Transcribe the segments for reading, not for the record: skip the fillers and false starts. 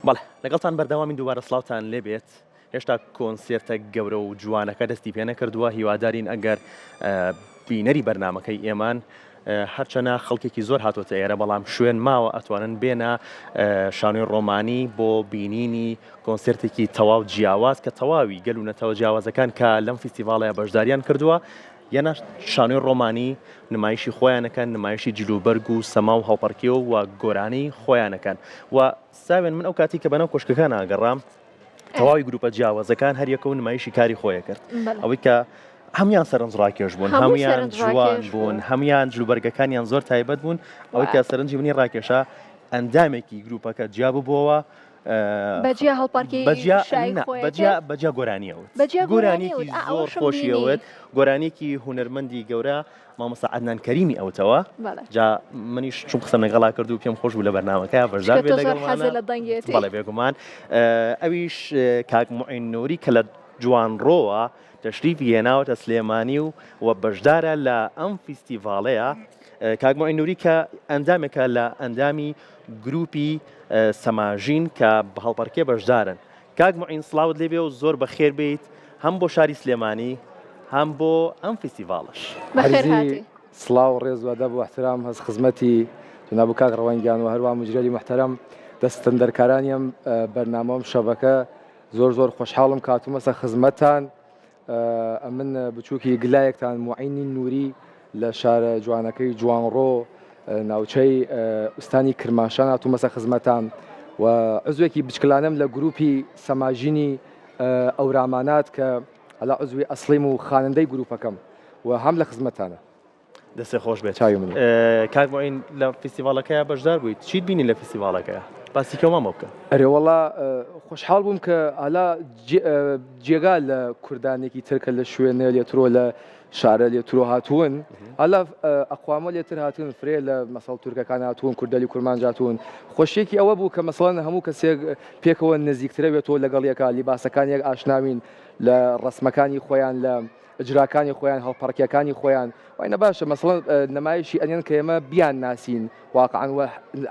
بەڵێ لەگەڵتان بەردەوامی دووبارە سڵاوتان لێبێت. هێشتا کۆنسێرتە گەورە و جوانەکە دەستی پێ نەکردووە، هیوادارین ئەگەر بینەری بەرنامەکەی ئێمان هەرچەنە خەڵکێکی زۆر هاتوۆتە ئێرە، بەڵام شوێن ماوە ئەتوانن بێنە شانۆی ڕۆمانی بۆ بینینی کۆنسێرتێکی تەواو جیاواز کە تەواوی گەل و نەتەوە جیاوازەکان کە لەم فیستیڤاڵەیە بەشداریان کردووە، یەنە شانۆی ڕۆمانی نمایشی خۆیانەکەن، نمایشی جلوبەرگ و سەما و هاوپەرکیەوە و گۆرانەی خۆیانەکەن. و ساوێن من ئەو کاتی کە بەناو کۆشکەکان ئاگەڕام تەواوی گروپە جیاوازەکان هەر یەکەون نمایشی کاری خۆیە کرد. ئەوەی کە هەمویان سەرنج ڕاکێش بوون، هەمویان جوان بوون، هەمویان جلوبەرگەکانیان زۆر تایبەت بوون. ئەوەی کە سەرنجی منی ڕاکێشە ئەندامێکی گروپەکە جیا ببووەوە بەجیا هەڵپارکی بەجیا گۆرانیەوەت، گۆرانێکی زۆر خۆشیەوەت، گۆرانێکی هونەرمەندی گەورە مامۆستا عەدنان کەریمی ئەوتەوە. جا منیش چوم قسە لەگەڵا کرد و پێم خۆش بوو لە بەرنامەکەیە بەشدار بێت لەگەڵمانە. بەڵێ بێگومان ئەویش کاک موعین نووری کە لە جوانڕۆوە تەشریفی هێناوەتە سلێمانی و بەشدارە لە ئەم فیستیڤاڵەیە. کاک موعین نووری کە ئەندامێکە لە ئەندامی گروپی سەماژین کە بە هەڵپەرکێ بەشدارن. کاک موعین سڵاوت لێبێ و زۆر بەخێر بیت هەم بۆ شاری سلێمانی هەم بۆ ئەم فیستیڤاڵش. سڵاو ڕێزوادە بۆ احترام هەست خزمەتی جناب کاک ڕەوەنگیان و هەروە مجرێری محتەرەم دەستن دەرکارانی ئەم بەرنامەم شەبەکە زۆر زۆر خۆشحاڵم کاتومەسە خزمەتان. ئەمن بچووکی گلایەکتان موعینی نووری لە شارە جوانەکەی جوانڕۆ ناوچەی ئوستانی کرماشان هاتوومەسە خزمەتان و عزوێکی بچکلانم لە گروپی سەماژینی ئەورامانات کە هەلا عزوی ئەسڵیم و خانندەی گروپەکەم و هەم لە خزمەتانە. دەستێ خۆش بێت. چاوی منی کاک موعین لە فیستیڤاڵەکەیە بەشدار بوویت، چیت بینی لە فیستیڤاڵەکەیە؟ باسی کەمامە بکە. ئەرێ وەڵا خۆشحاڵ بووم کە هەلا جێگا لە کوردانێکی ترکە لە شوێنە لێترۆ لە شارە لێترۆ هاتوون، هەلا ئەقوامە لێتر هاتوون فرێ لە مەسەڵ تورکەکان هاتوون، کوردەلی کورمانج هاتوون. خۆشیێکی ئەوە بوو کە مەسەڵەن هەموو کەسێک پێکەوە نزیکترە بێتەوە لەگەڵ یەکە، لیباسەکانیەک ئاشناوین لە ڕسمەکانی خۆیان، لە ئجراکانی خۆیان، هەڵپەرکیەکانی خۆیان. وای نەباشە مەسەڵەن نمایشی ئەنێن کە ئێمە بیان ناسین واقعاً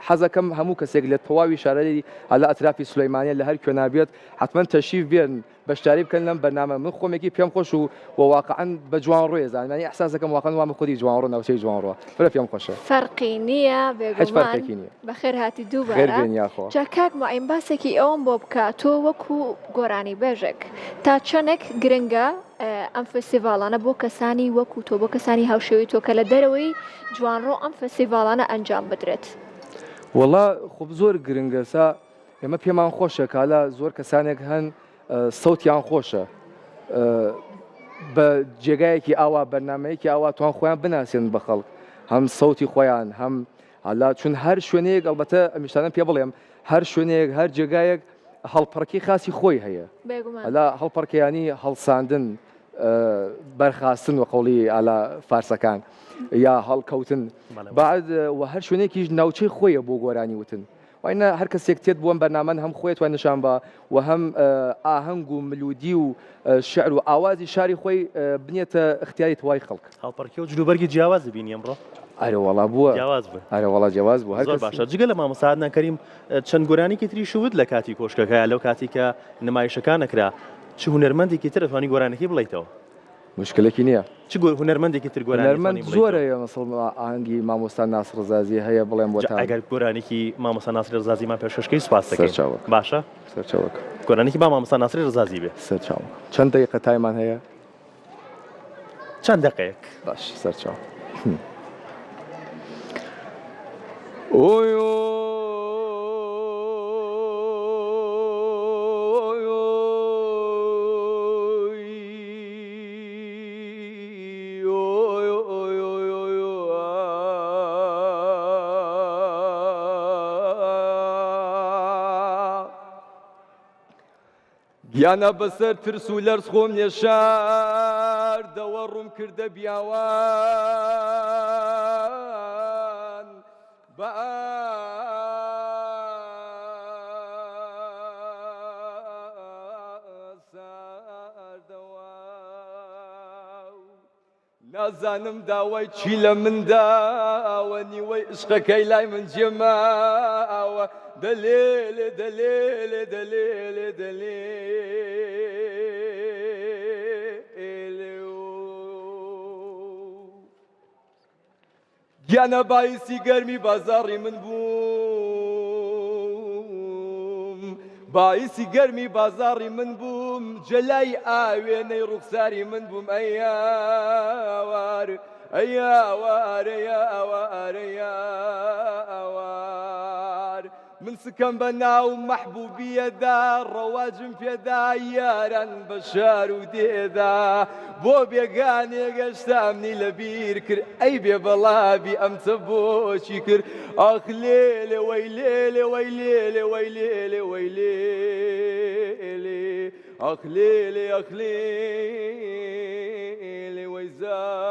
حەزەکەم هەموو کەسێک لە تەواوی شارەی هەلا ئەترافی سولەیمانیە لە هەر کوێ نابێت حتمەن تەشریف بێن بەشداری بکەن لەم بەرنامە. من خۆمێکی پێم خۆش و واقعاً بە جوانڕۆیە زانمانی ئەحساسەکەم واقعاً وامە خودی جوانڕۆ ناوچەی جوانڕۆ فرە پێم خۆشە. فەرقی نییە بێگومان بەخێر هاتی دووبارە. جا کاک موعین باسێکی ئەوم بۆ بکە تۆ وەکو گۆرانی بێژێک تا چەندێک گرنگە ئەم فستیڤاڵانە بۆ کەسانی وەکو تۆ، بۆ کەسانی هاوشێوی تۆ کە لە دەرەوەی جوانڕۆ ئەم فستیڤاڵانە ئەنجام بدرێت؟ وەڵا خۆب زۆر گرنگە سا ئێمە پێمان خۆشە کالا زۆر کەسانێک هەن سەوتیان خۆشە بە جێگایەکی ئاوا بەرنمەیەکی ئاوا توان خۆیان بناسێن بە خەڵک، هەم سەوتی خۆیان هەم هەلا چون هەر شوێنەیەک ئەلبەتە ئەمیشتانم پێ بڵێم هەر شوێنەیەک هەر جێگایەک هەڵپەرکی خاصی خۆی هەیە. هەلا هەڵپەرکەیانی هەڵساندن بەرخاستن و قەوڵی ئالا فارسەکان یا هەڵکەوتن بعد و هەر شوێنێکیش ناوچەی خۆیە بۆ گۆرانی وتن. وایە هەر کەسێک تێت بووم بەرنامەن هەم خۆیت وای نیشان بە و هەم ئاهەنگ و ملودی و شعر و ئاوازی شاری خۆی بنێتە اختیاری توای خەڵک. هەڵپەرکیە و جلوبەرگی جیاوازی بینی ئەمڕۆ؟ ئەرێ وەڵا بووە جیاواز بوو. ئەرێ وەڵا جیاواز بوو. زۆر باشە. جگە لە مامۆستا عەدنان کەریم چەند گۆرانێکی تری شوت لە کاتی کۆشکەکە لەو کاتی کە نمایشەکان نەکرا، چ هونەرمەندێکی تر دەتوانی گۆرانەکەی بڵیتەوە؟ مشکلێکی نییە. چ هونەرمەندێکی تر گۆرانی هونەرمەند زۆرەیە مەسەڵ ئاهەنگی مامۆستا ناسر ڕزازی هەیە بڵێم بۆ تا ئەگەر گۆرانێکی مامۆستا ناسر ڕزازیمان پێشکەشکەی سوپاس دەکەین. باشە؟ سەرچاوەکە گۆرانێکی با مامۆستا ناسر ڕزازی بێ. سەرچاو. چەند دقیقە تایمان هەیە؟ چەند دقەیەک. باش سەرچاو. ئۆی گیانە بەسەر ترس و لەرز خۆم نێشاردەوە ڕووم کردە بیاوان بە ئاساردەوە نازانم داوای چی لە منداوە نیوەی عشقەکەی لای من جێماوە دليل دليل دليل دليل گیانە باعثی گەرمی بازاڕی من بووم باعثی گەرمی بازاڕی من بووم جەلای ئاوێنەی ڕوخساری من بووم ئەیاوار ئەیاوار ئەیاوار ئەیاوار من سکەم بە ناو مەحبوبیەدا ڕەواجم پێدا یاران بە شار و دێدا بۆ بێگانێ گەشتامنی لەبیر کرد ئەی بێ بەڵابی ئەمچە بۆچی کرد ئاخ لێلێ وەی لێلێ وەی لێلێ وەی لێلێ وەی لێلێ ئاخ لێلێ ئەخ لێلێ وەی زاڵەمۆی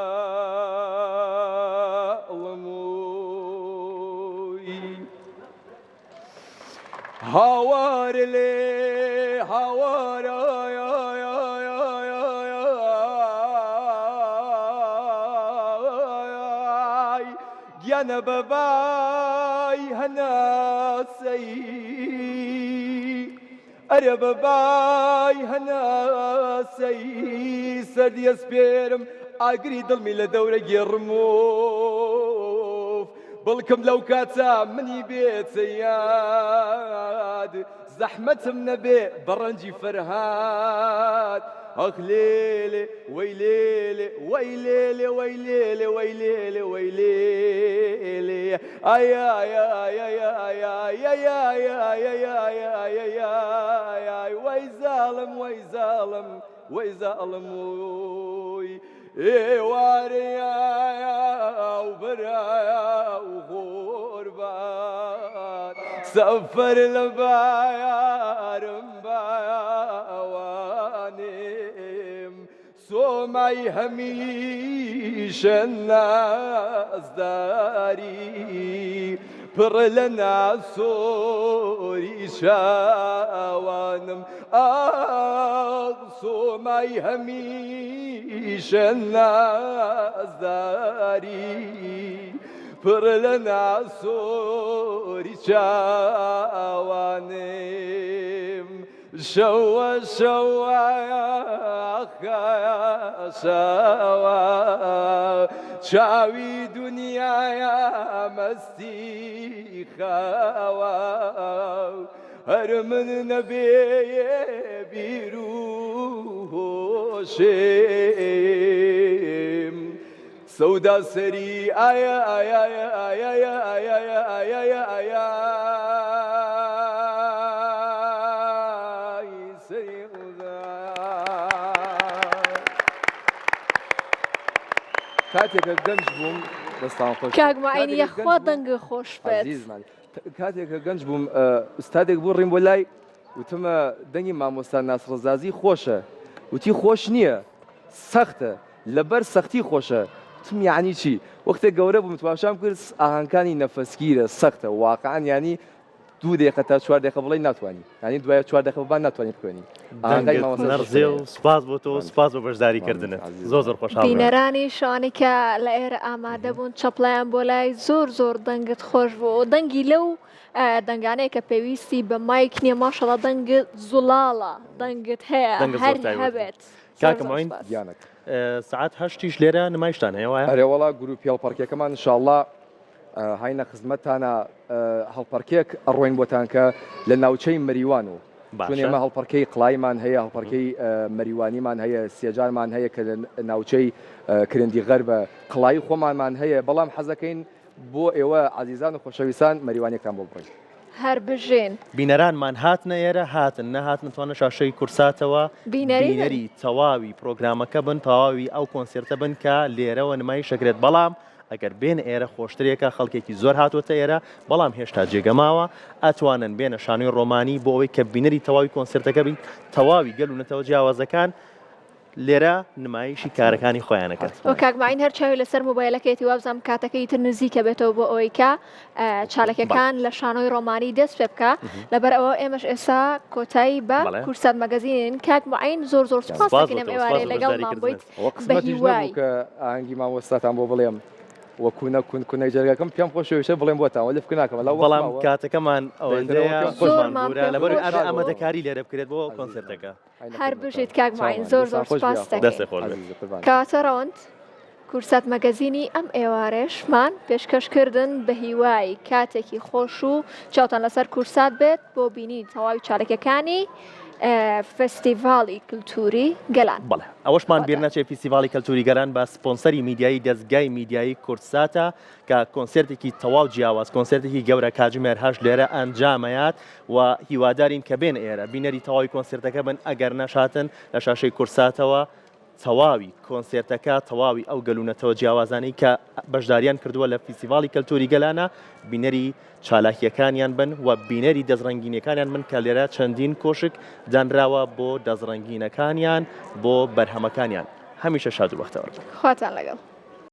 هاوار لێ هاوارە گیانە بەبای هەناسەی ئەرە بەبای هەناسەی سەردی ئەسپێرم ئاگری دڵمی لە دەورە گێڕمۆف بڵکم لەو کاتە منی بێتە یاد زەحمەتم نەبێ بەڕەنجی فەرهاد ئەخ لێلێ وەی لێلێ وەی لێلێ وەی لێلێ وەی لێلێ وەی لێلێ ئای وەی زاڵم وەی زاڵم وەی زاڵمۆی ئێوارەیە و بەرایە و غۆربان سەفەر لە بایارم باوانێم سۆمای هەمیشە نازداری پڕ لە ناسۆری شاوانم ئاغ سۆمای هەمیشە نازداری پڕ لە ناسۆری چاوانم شەوە شەوایە شەوە چاوی دنیایە مەستی خاوە هەر من نەبێ بیر و هۆشێم سەودا سەری ئایا ئایا ئایا ئایا ئایا ئایا کاتێکە گەنج بووم دەستان خۆش کاگمەعینی یەخوا دەنگە خۆش بێت کاتێکە گەنج بووم ئوستادێک بوو ڕیم بۆ لای وتمە دەنگی مامۆستا ناسڕەزازی خۆشە وتی خۆش نییە سەختە لەبەر سەختی خۆشە وتم یعنی چی وەختێک گەورە بووم تواشام کرد ئاهەنگەکانی نەفەسگیرە سەختە واقعان ینی 2 دقیقە تا 4 دقیقە بڵێ ناتوانانی ینی دوایە 4 دقیقە بەبان ناتوانیت بخوێنی نەرزێ و سوپاس بۆ تۆ سوپاس بۆ بەشداریکردنت زۆر خۆشحاڵم بینەرانی شوانی کە لە ئێرە ئامادە بوون چەپڵیان بۆ لای زۆر دەنگت خۆش بوو دەنگی لەو دەنگانەیە کە پێویستی بە مایک نییە ماشەڵە دەنگت زوڵاڵە دەنگت هەیە هەر هەبێت کاکەماین سعات هەشتیش لێرە نمایشتان هەیە وایە هەرێوەڵا گروپی هەڵپەرکێکەکەمان انشاءالله هاینە خزمەتتانە هەڵپەرکێک ئەڕۆین بۆتان کە لە ناوچەی مەریوان و چون ئێمە هەڵپەرکەی قڵایمان هەیە هەڵپەرکەی مەریوانیمان هەیە سێجارمان هەیە کە لە ناوچەی کرندی غەربە قڵایی خۆمانمان هەیە بەڵام حەزەکەین بۆ ئێوە عەزیزان و خۆشەویستان مەریوانیەکان بۆ بڕین هەر بژێن بینەرانمان هاتنە ئێرە هاتن نەهاتن توانە شاشەی کورساتەوە بینەری تەواوی پرۆگرامەکە بن تەواوی ئەو کۆنسێرتە بن کە لێرەوە نمایشەکرێت بەڵام ئەگەر بێن ئێرە خۆشترێکە خەڵکێکی زۆر هاتوۆتە ئێرە بەڵام هێشتا جێگەماوە ئەتوانن بێنە شانۆی ڕۆمانی بۆ ئەوەی کە بینەری تەواوی کۆنسێرتەکە بین تەواوی گەل و نەتەوە جیاوازەکان لێرە نمایشی کارەکانی خۆیانەکەن وە کاکماین هەر چاوی لەسەر مۆبایلەکەیەتی وابزانام کاتەکەی تر نزیکە بێتەوە بۆ ئەوەی کە چالەکەکان لە شانۆی ڕۆمانی دەست پێ بکە لەبەر ئەوە ئێمەش ئێستا کۆتایی بە کورسات مەگەزین کاکماین زۆر سوپاس دەکەینم ئێوارەیە لەگەڵمان بوویت بە هیوای کە ئاهەنگی مامۆستاتان بۆ بڵێم وەکوونە کونکونەی جەرگەکەم پێم خۆشەویستە بڵێم بۆتان لە فکرناکەم بەڵام کاتەکەمان ئەوەندەیە خۆشمان بوورە لەبەر ئامادەکاری لێرە بکرێت بۆ کۆنسرتەکە هەر بژیت کاکماین زۆر سپاس کاتە ڕەوند کورسات مەگەزینی ئەم ئێوارەشمان پێشکەشکردن بە هیوای کاتێکی خۆش و چاوتان لەسەر کورسات بێت بۆ بینی تەواوی چارەکەکانی فستیڤاڵی کللتوری گەلان. بەڵێ ئەوەشمان بیر نەچێت فیستیڤاڵی کەلتوری گەلان بە سپۆنسەری میدیایی دەستگای میدیایی کورساتە کە کۆنسرتێکی تەواو جیاواز کۆنسرتێکی گەورە کاتژمێر هەشت لێرە ئەنجامەیات و هیوادارین کە بێن ئێرە بینەری تەواوی کۆنسرتەکە بن ئەگەر نەشاتن لە شاشەی کورساتەوە تەواوی کۆنسرتەکە تەواوی ئەو گەلوونەتەوە جیاوازانەی کە بەشداریان کردووە لە فیستیڤاڵی کەلتوری گەلانە بینەری چالاکیەکانیان بن و بینەری دەزڕەنگینەکانیان من کە لێرە چەندین کۆشک دانراوە بۆ دەزڕەنگینەکانیان بۆ بەرهەمەکانیان هەمیشە شاد و بەختەوەر خواتان لەگەڵ.